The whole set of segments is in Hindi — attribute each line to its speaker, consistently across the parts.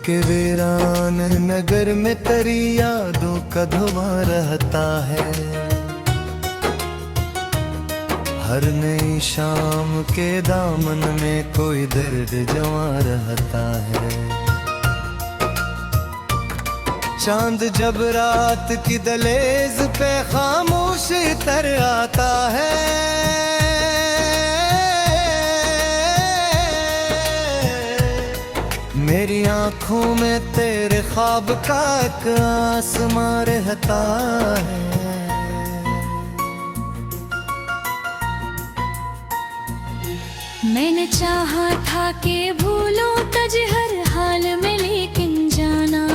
Speaker 1: के वीरान नगर में तेरी यादों का धुआं रहता है। हर नई शाम के दामन में कोई दर्द जमा रहता है। चांद जब रात की दहलीज पे खामोश तर आता है, मेरी आंखों में तेरे ख्वाब का एक आसमां रहता है।
Speaker 2: मैंने चाहा था कि भूलूं तुझे हर हाल में, लेकिन जाना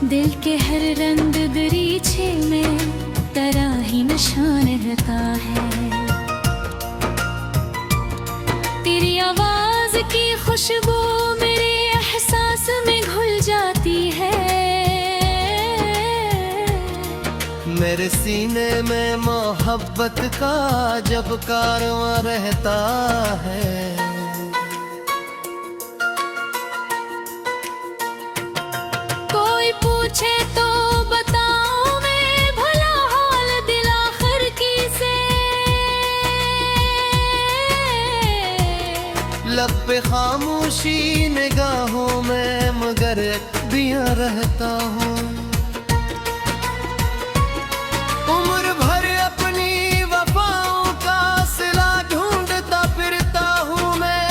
Speaker 2: दिल के हर रंग दरीचे में तेरा ही निशान रहता है। तेरी आवाज की खुशबू मेरे एहसास में घुल जाती है।
Speaker 1: मेरे सीने में मोहब्बत का जब कारवां रहता है।
Speaker 2: कोई पूछे तो बताऊं मैं भला हाल दिल आखिर किसे।
Speaker 1: लब पे खामोशी निगाहों में मगर दिया रहता हूँ। उम्र भर अपनी वफाओं का सिला ढूंढता फिरता हूँ मैं।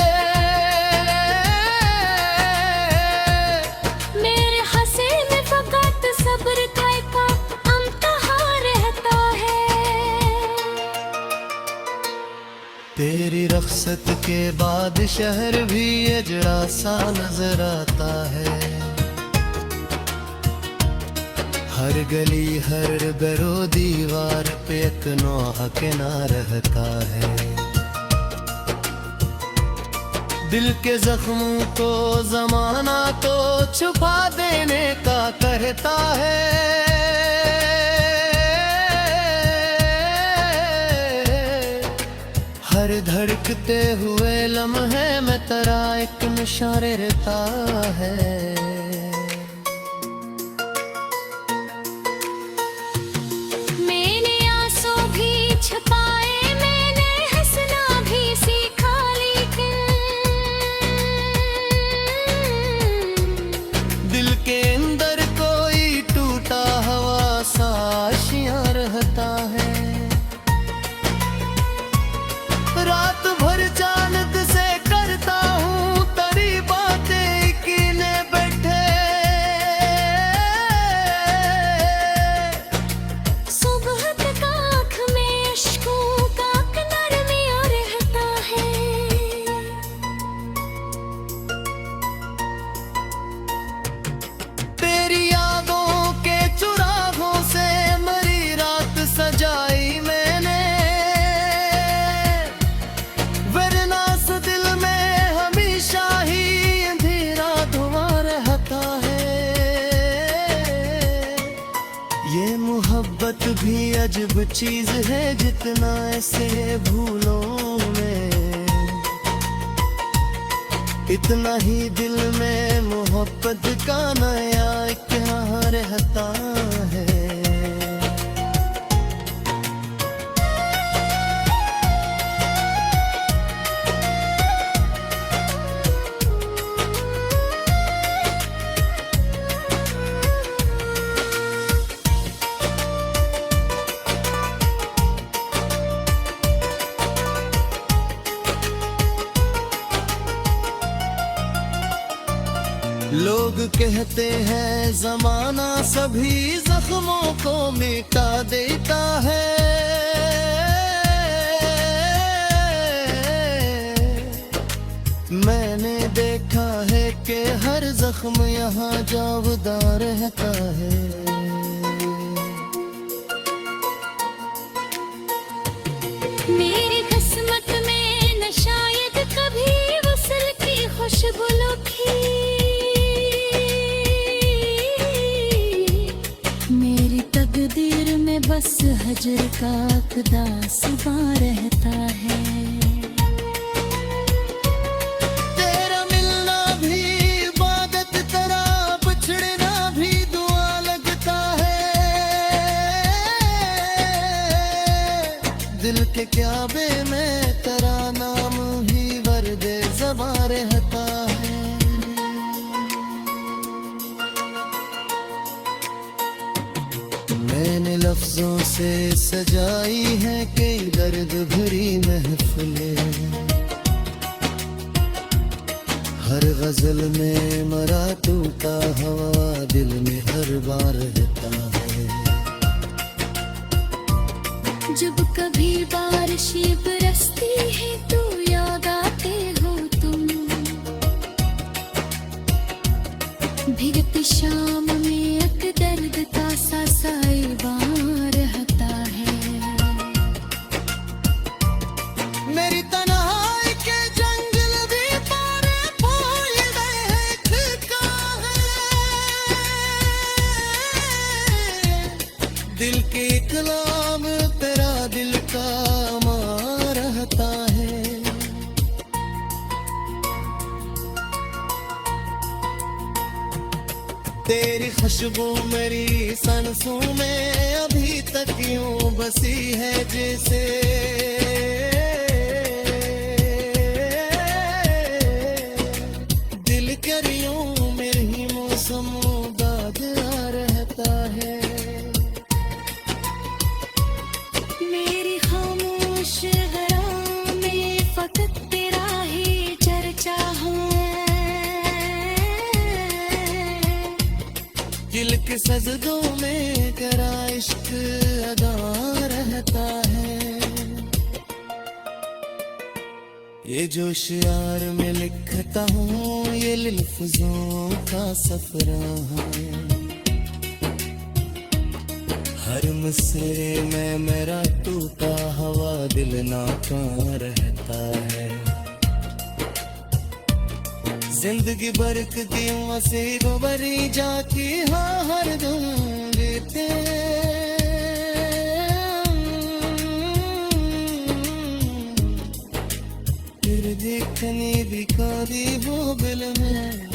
Speaker 2: मेरे हंसे में फकत सब्र का एक अमतहा रहता है।
Speaker 1: तेरी रख्सत के बाद शहर भी अजड़ा सा नजर आता है। हर गली हर दरो दीवार पे एक नौहा किनारा रहता है। दिल के जख्मों को जमाना तो छुपा देने का कहता है। हर धड़कते हुए लम्हे में तेरा एक निशान रहता है।
Speaker 2: मैंने आंसू भी छुपाए, मैंने हंसना भी सीखा, लेकिन
Speaker 1: दिल के अंदर कोई टूटा हवा सा आशियां रहता है। रात भर चांद से करता हूँ तेरी बातें कीने बैठे।
Speaker 2: सुबह तक आँख में अश्कों का नरमिया रहता है।
Speaker 1: तेरी यादों के चुराहों से मरी रात सजाई मैंने। वरना इस दिल में हमेशा ही अंधेरा धुआं रहता है। ये मोहब्बत भी अजब चीज है, जितना ऐसे भूलों में इतना ही दिल में मोहब्बत का नया क्या रहता है। लोग कहते हैं जमाना सभी जख्मों को मिटा देता है। मैंने देखा है कि हर जख्म यहाँ जावदा रहता है।
Speaker 2: मेरी किस्मत में न शायद कभी वसल की खुशबू लुकी। मेरी तकदीर में बस हजर का अक़दा सुबह रहता है।
Speaker 1: तेरा मिलना दिल के क्याबे में तेरा नाम ही वर्दे ज़बां रहता है। मैंने लफ्जों से सजाई है कई दर्द भरी महफिलें, हर गजल में मरा टूटा हवा दिल में हर बार रहता है।
Speaker 2: जब कभी बारिशें बरसती है तो याद आते हो तुम, भीगती शाम में एक दर्द का सा साइबां रहता है।
Speaker 1: मेरी तन्हाई के जंगल भी पारे फूल देखता है, दिल के कलाम तेरा दिल का मां रहता है। तेरी खुशबू मेरी सांसों में अभी तक यूं बसी है, जैसे दिल करियों में ही मौसम बादला रहता है।
Speaker 2: मेरी खामोश गरां में फकत तेरा ही चर्चा है,
Speaker 1: दिल के सजदों में तेरा इश्क अदा रहता है। ये जो शियार में लिखता हूँ ये लफ्जों का सफरा है, हर मिसरे में मेरा टूटा हवा दिल नाकां रहता है। जिंदगी बरकतियों से गोबरी जाती हाँ हर दम देते, फिर देखने भी कादी वो बिल में।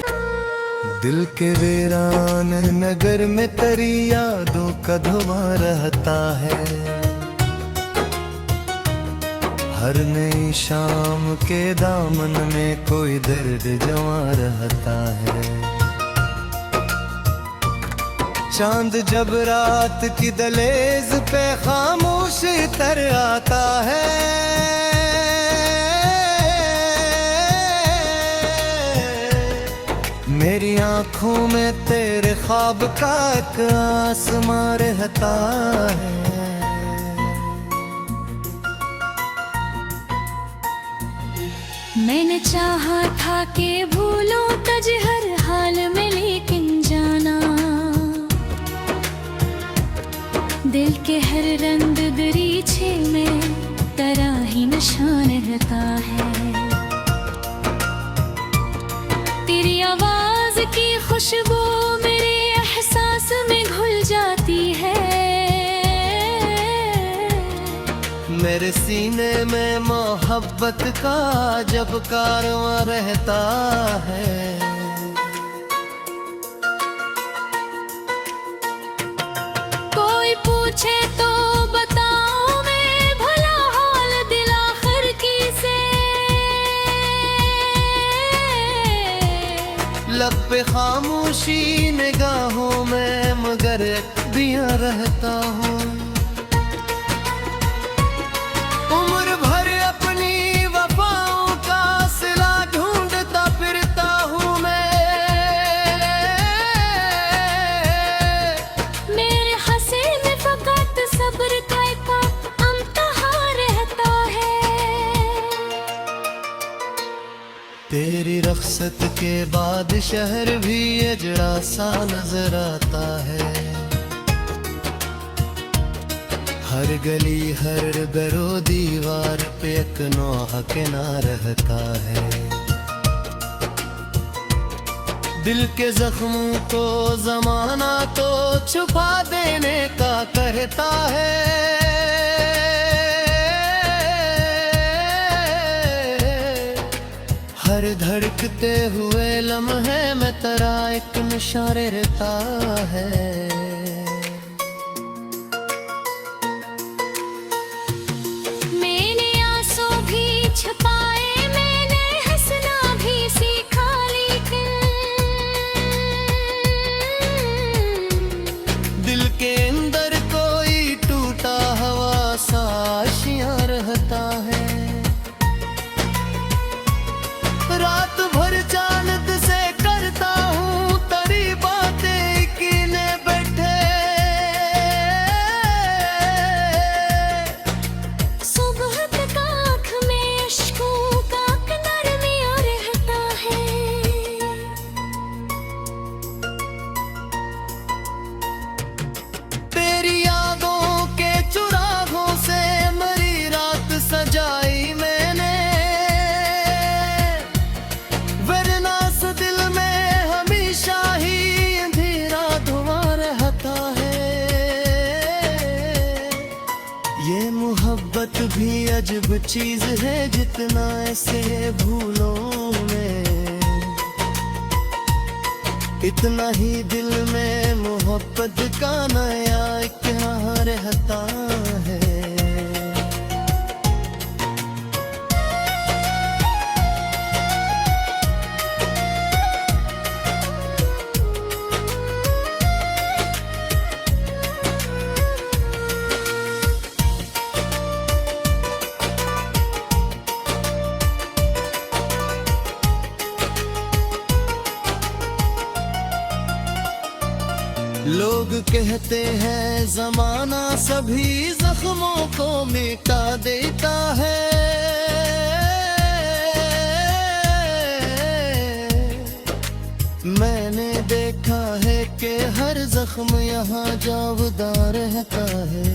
Speaker 1: दिल के वीरान नगर में तेरी यादों का धुआं रहता है, हर नई शाम के दामन में कोई दर्द जमा रहता है। चांद जब रात की दहलीज पे खामोश तर आता है, मेरी आंखों में तेरे ख्वाब का एक आसमां रहता है।
Speaker 2: मैंने चाहा था कि भूलूं तुझे हर हाल में, लेकिन जाना दिल के हर रंग दरीचे में तेरा ही निशान रहता है। तेरी आवाज की खुशबू मेरे एहसास में घुल जाती है,
Speaker 1: मेरे सीने में मोहब्बत का जब कारवां रहता है।
Speaker 2: कोई पूछे तो बताऊं मैं भला हाल दिल आखिर की से,
Speaker 1: लब पे खामोशी निगाहों में मगर दिया रहता हूँ। उम्र भर अपनी वफाओं का सिला ढूंढता फिरता हूँ मैं,
Speaker 2: मेरे हंसे में फकत सब्र का एक अमतहा रहता है।
Speaker 1: तेरी रख्सत के बाद शहर भी अजड़ा सा नजर आता है, हर गली हर दरो दीवार पे एक नौहा के ना रहता है। दिल के जख्मों को जमाना तो छुपा देने का कहता है, हर धड़कते हुए लम्हे में तेरा एक नशा रहता है। वक्त भी अजब चीज है, जितना ऐसे भूलों में इतना ही दिल में मोहब्बत का नया क्या रहता है। लोग कहते हैं जमाना सभी जख्मों को मिटा देता है, मैंने देखा है कि हर जख्म यहाँ जावदा रहता है।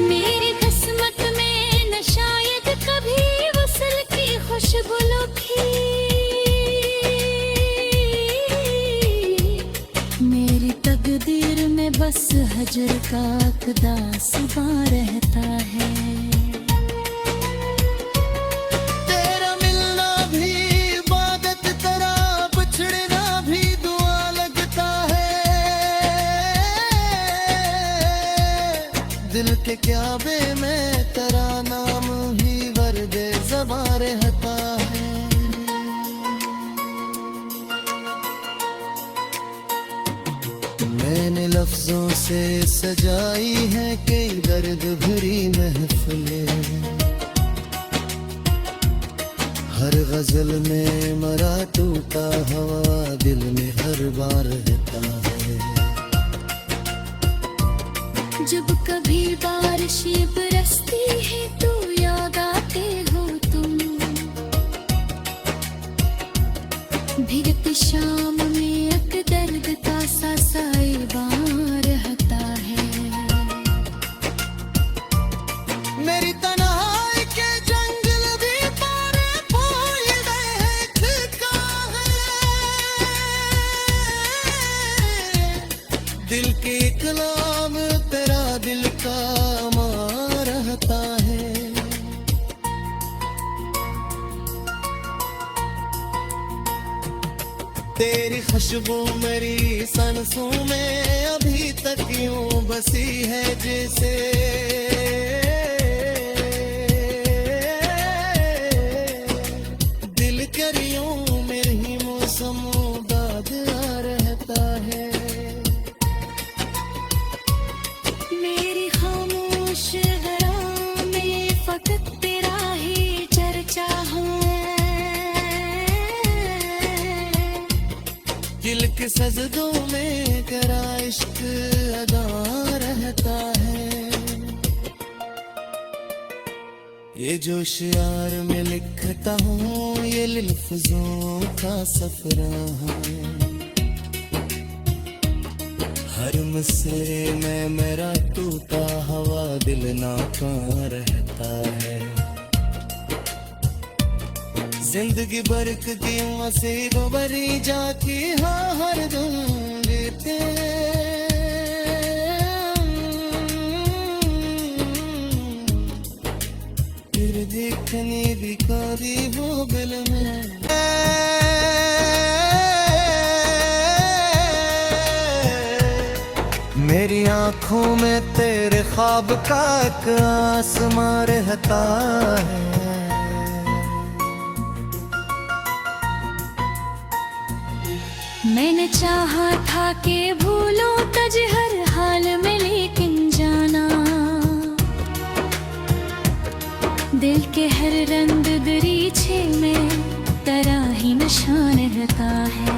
Speaker 2: मेरी किस्मत में न शायद कभी वसल की खुशबू लुकी, मेरी तकदीर में बस हजर का अक़दा सुबह रहता है।
Speaker 1: तेरा मिलना भी इबादत, तेरा बिछड़ना भी दुआ लगता है। दिल के क्याबे में तेरा नाम ही वर्दे ज़बां रहता है। मैंने लफ्जों से सजाई है कई दर्द भरी महफिलें, हर गजल में मरा टूटा हवा दिल में हर बार रहता है।
Speaker 2: जब कभी बारिशें बरसती है तो याद आते हो तुम, भीगती शाम में एक दर्द का सा साइबां रहता है।
Speaker 1: मेरी तन्हाई के जंगल भी पारे फूल देखता है, दिल के कलाम तेरा दिल का मां रहता है। तेरी खुशबू मेरी सांसों में अभी तक यूं बसी है, जैसे दिल करियों में ही मौसम दाद रहता है।
Speaker 2: मेरी खामोश गरां में फकत तेरा ही चर्चा है,
Speaker 1: दिल के सजदों में तेरा इश्क अदा रहता है। ये जो शियार में लिखता हूँ ये लफ्जों का सफरा है, हर मिसरे में मेरा टूटा हवा दिल नाका रहता है। जिंदगी बरकती मसीब भरी जाती हाँ हर दम लेते, फिर देखने बिकारी वो गल में। मेरी आंखों में तेरे ख्वाब का एक आसमां रहता है।
Speaker 2: मैंने चाहा था कि भूलूं तुझे हर हाल में, लेकिन जाना दिल के हर रंग दरीचे में तेरा ही निशान रहता है।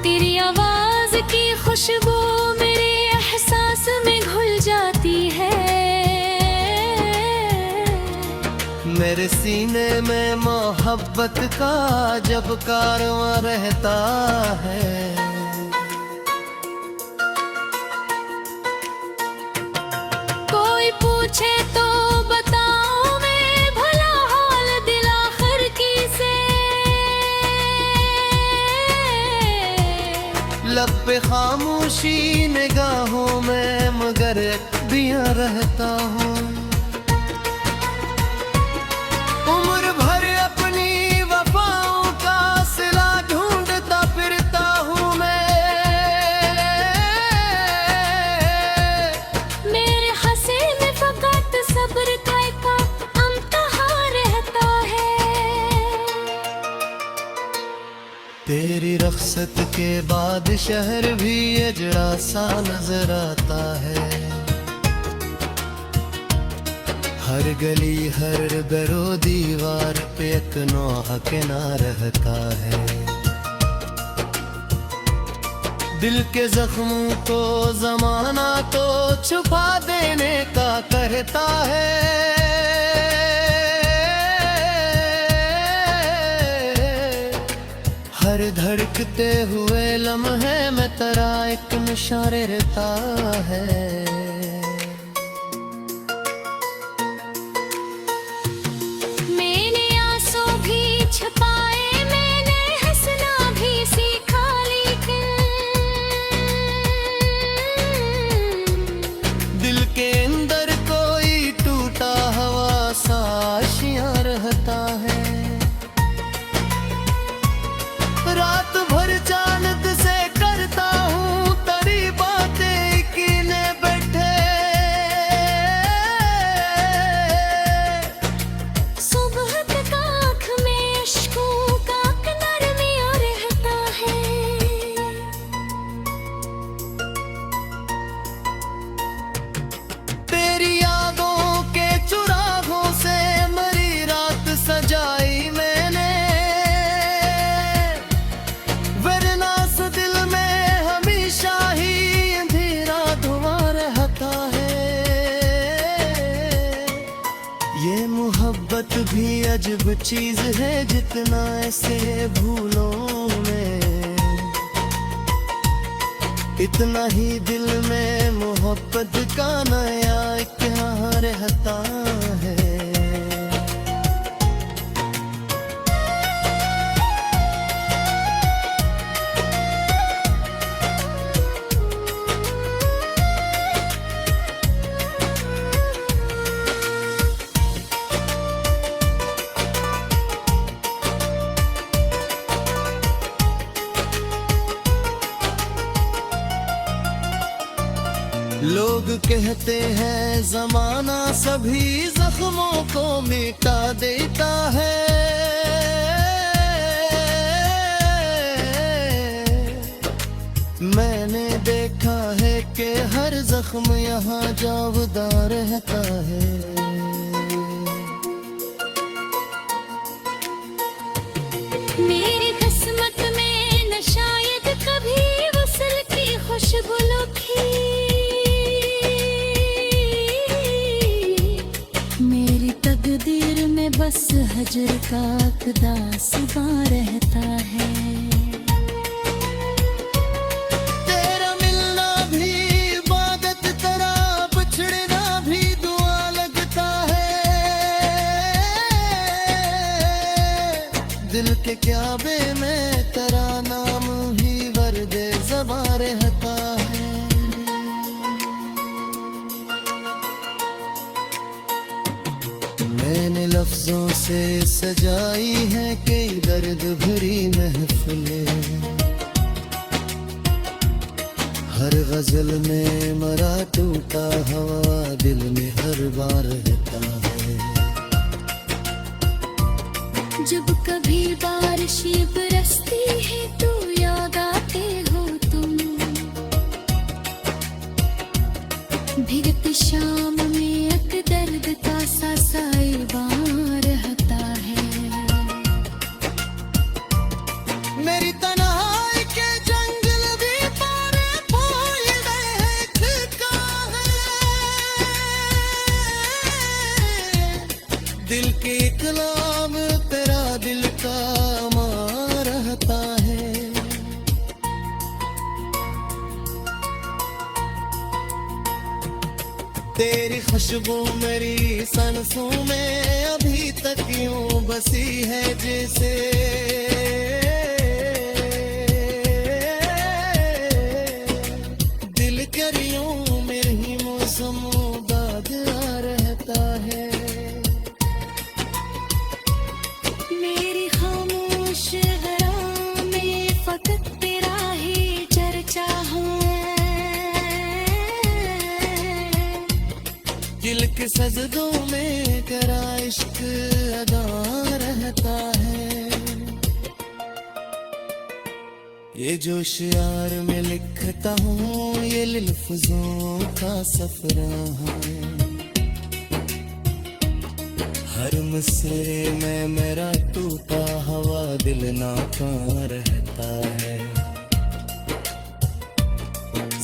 Speaker 2: तेरी आवाज की खुशबू मेरे एहसास में घुल जाती है,
Speaker 1: मेरे सीने में मोहब्बत का जब कारवां रहता है।
Speaker 2: कोई पूछे तो बताऊं मैं भला हाल दिल आखिर की से,
Speaker 1: लब पे खामोशी निगाहों में मगर दिया रहता हूँ। उम्र भर अपनी वफाओं का सिला ढूंढता फिरता हूँ मैं।
Speaker 2: मेरे हंसे में फकत सब्र का एक अमतहा रहता है।
Speaker 1: तेरी रख्सत के बाद शहर भी अजड़ा सा नजर आता है। हर गली हर दरो दीवार पे एक नौहा के ना रहता है। दिल के जख्मों को जमाना तो छुपा देने का करता है। हर धड़कते हुए लम्हे में तेरा एक नशा रहता है।
Speaker 2: मैंने आंसू भी छुपाए, मैंने हंसना भी सीखा, लेकिन
Speaker 1: दिल के अंदर कोई टूटा हवा सा आशियां रहता है। रात भर चांद से करता हूँ तेरी बातें कीने बैठे।
Speaker 2: सुबह तक आँख में अश्कों का नरमिया रहता है।
Speaker 1: तेरी यादों के चुरागों से मरी रात सजाई मैंने। वरना से दिल में हमेशा ही अंधेरा धुआं रहता है। ये मोहब्बत भी अजब चीज है, जितना ऐसे भूलों में इतना ही दिल में मोहब्बत का नया इतिहास रहता है। लोग कहते हैं जमाना सभी जख्मों को मिटा देता है। मैंने देखा है कि हर जख्म यहाँ जावदा रहता है।
Speaker 2: मेरी किस्मत में न शायद कभी वसल की खुशबू लुकी। मेरी तकदीर में बस हजर का अक़दा सिवा रहता है।
Speaker 1: तेरा मिलना भी इबादत, तेरा बिछड़ना भी दुआ लगता है। दिल के क्याबे में तेरा नाम ही वर्दे ज़बां रहता है। मैंने लफ्जों से सजाई है कई दर्द भरी महफिलें। हर गजल में मरा टूटा हवा दिल में हर बार रहता है।
Speaker 2: जब कभी बारिश बरसती है तो याद आते हो तुम। भीगती शाम में एक दर्द का सा साइबान रहता है।
Speaker 1: मेरी तन्हाई के जंगल भी पारे फूल गए खिलका है। दिल के कलाम तेरा दिल का मां रहता है। तेरी खुशबू मेरी सांसों में अभी तक यूं बसी है जैसे सजदों में तेरा इश्क अदा रहता है। ये जो शियार में लिखता हूँ ये लफ्जों का सफराना है। हर मिसरे में मेरा टूटा हवा दिल नाका रहता है।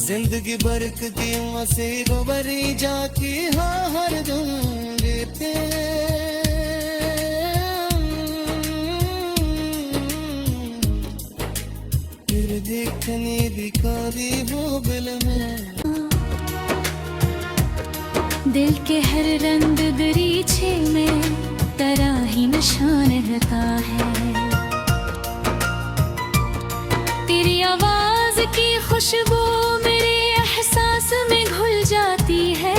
Speaker 1: जिंदगी बरकतियों से गोबरी जाके हाँ हर दम लेते फिर देखने दिखारी वो बिल में।
Speaker 2: दिल के हर रंग दरीचे में तेरा ही निशान रहता है। तेरी आवाज की खुशबू मेरे एहसास में घुल जाती है।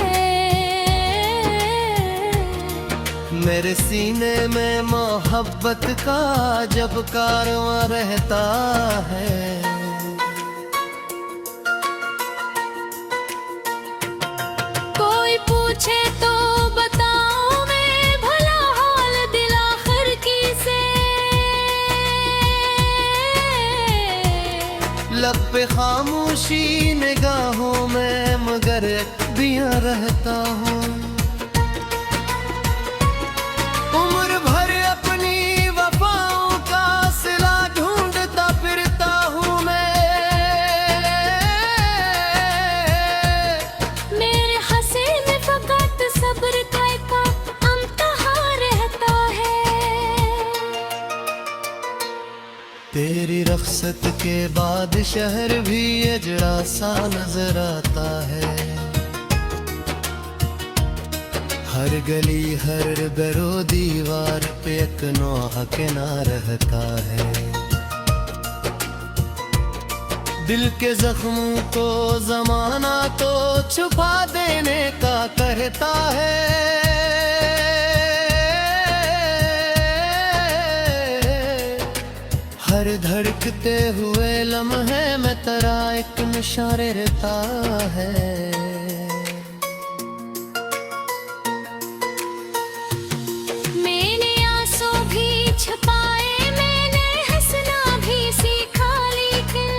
Speaker 1: मेरे सीने में मोहब्बत का जब कारवां रहता है।
Speaker 2: कोई पूछे तो बताऊं मैं भला हाल दिल आखिर की से।
Speaker 1: लब पे खामोशी निगाहों में मगर बिया रहता हूँ। उम्र भर अपनी वफाओं का सिला ढूंढता फिरता हूँ मैं।
Speaker 2: मेरे हसीन फकत सब्र का एक अम्तहा रहता है।
Speaker 1: तेरी रख्सत के बाद शहर भी अजड़ा सा नजर आता है। हर गली हर दरो दीवार पे एक नौहा किनारा रहता है। दिल के जख्मों को जमाना तो छुपा देने का कहता है। हर धड़कते हुए लम्हे में तेरा एक निशान रहता है।
Speaker 2: मैंने आंसू भी छुपाए मैंने हंसना भी सीखा लेकिन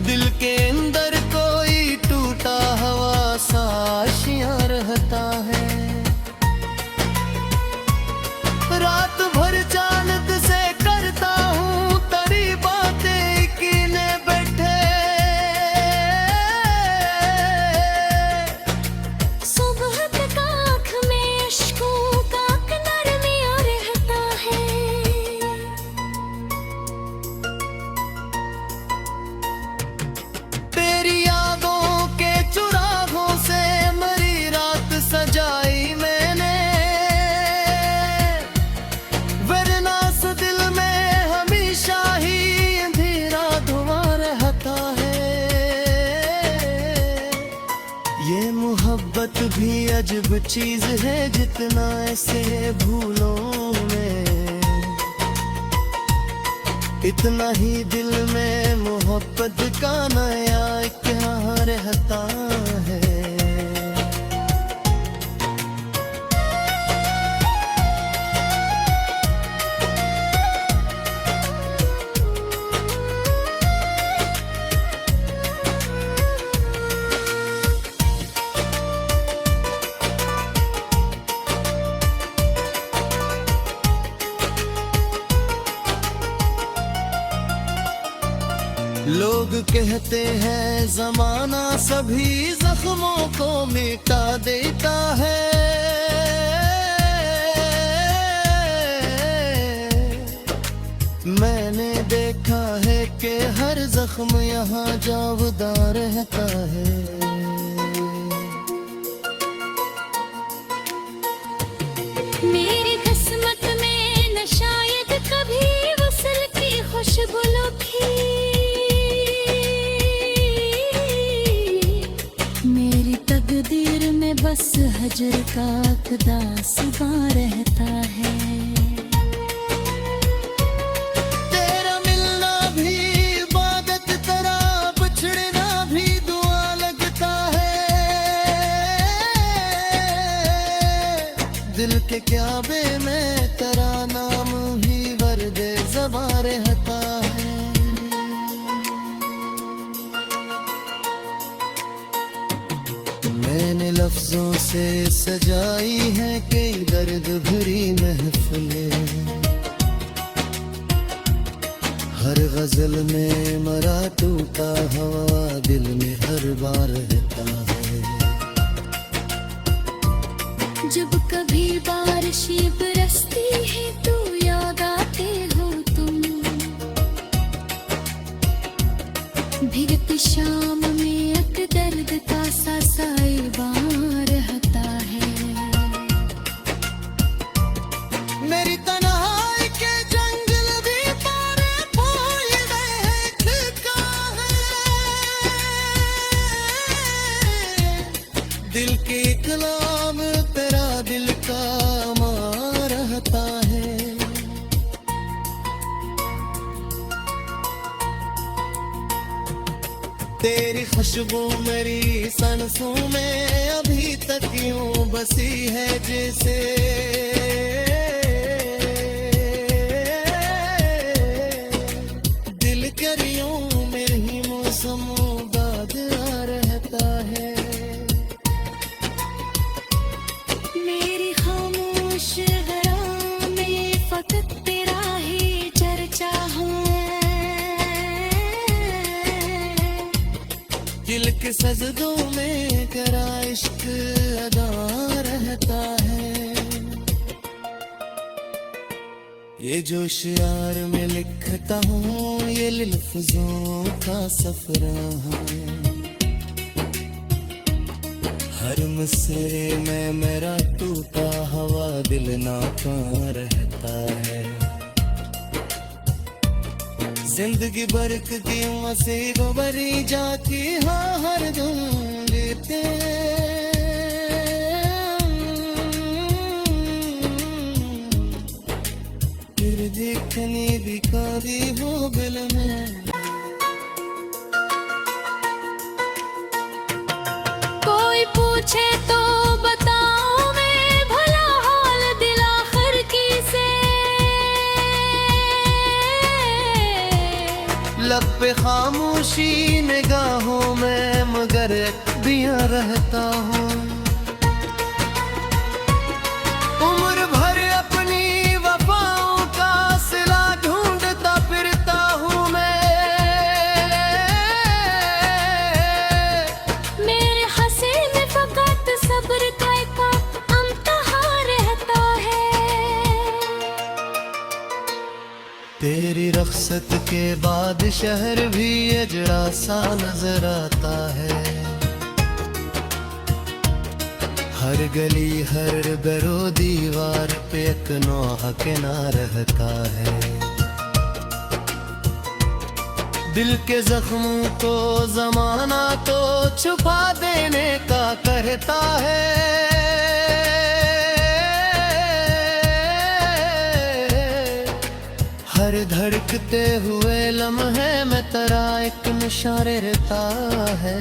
Speaker 1: दिल के अंदर कोई टूटा हवा सा आशियां रहता है। रात भर चांद से करता हूँ तेरी बातें कीने बैठे।
Speaker 2: सुबह तक आँख में अश्कों का नरमिया रहता है।
Speaker 1: तेरी यादों के चुराहों से मरी रात सजाई मैंने। वरना से दिल में हमेशा ही अंधेरा धुआं रहता है। ये मोहब्बत भी अजब चीज है जितना ऐसे भूलों में। इतना ही दिल में मोहब्बत का नया क्या रहता है। लोग कहते हैं जमाना सभी जख्मों को मिटा देता है। मैंने देखा है कि हर जख्म यहाँ जावदा रहता है।
Speaker 2: मेरी किस्मत में न शायद कभी वसल की खुशबू लुकी। मेरी तकदीर में बस हजर का अक़दा सिवा रहता है।
Speaker 1: तेरा मिलना भी इबादत, तेरा बिछड़ना भी दुआ लगता सजाई है कई दर्द भरी महफिलें, हर गजल में मरा टूटा हवा दिल में हर बार रहता है।
Speaker 2: जब कभी बारिशें बरसती है तो याद आते हो तुम, भीगती शाम में एक दर्द का सा साइबान रहता है।
Speaker 1: मेरी तन्हाई के जंगल भी पारे फूल गए खिलका है, दिल के कलाम तेरा दिल का मां रहता है। तेरी खुशबू मेरी सांसों में अभी तक यूं बसी है जैसे दिल करियों में ही मौसमों बाद आ रहता है।
Speaker 2: मेरी खामोश गरां में फकत तेरा ही चर्चा है,
Speaker 1: दिल के सजदों में तेरा इश्क अदा रहता है। ये जो शियार में लिखता हूँ ये लफ्जों का सफरा है, हर मिसरे में मेरा टूटा हवा दिल नाकां रहता है। जिंदगी बरकतियों से गोबरी जाती हाँ हर दम लेते, फिर देखने बिकारी हो बिल में।
Speaker 2: कोई पूछे तो बताऊं मैं भला हाल दिल आखिर की से,
Speaker 1: लब पे खामोशी निगाहों में मगर दिया रहता हूँ, उम्र भर अपनी वफाओं का सिला ढूंढता फिरता हूँ मैं।
Speaker 2: मेरे हंसे में फकत सब्र का एक अमतहा रहता है।
Speaker 1: तेरी रख्सत के बाद शहर भी अजड़ा सा नजर आता है, हर गली हर दरो दीवार पे एक नौहा किनारा रहता है। दिल के जख्मों को जमाना तो छुपा देने का कहता है, हर धड़कते हुए लम्हे में तेरा एक निशान रहता है।